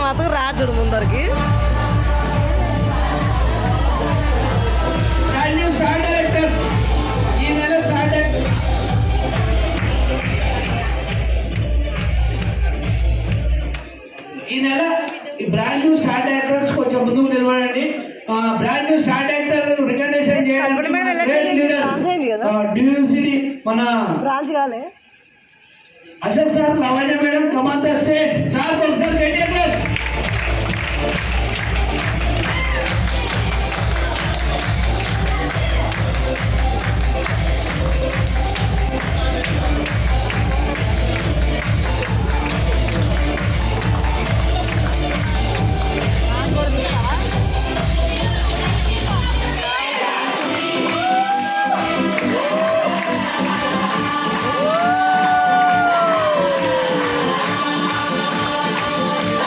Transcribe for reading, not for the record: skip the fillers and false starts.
మాత్రం రాజుడు ముందరికి ఈ నెల ఈ బ్రాండ్ న్యూ స్టార్ డైరెక్టర్స్ కొంచెం ముందుకు నిలబడండి. Brand new star director recognition చేయడానికి మన బ్రాంచ్ కాలే Ashok sir, Lavanya madam, come on the stage sir. ఒకసారి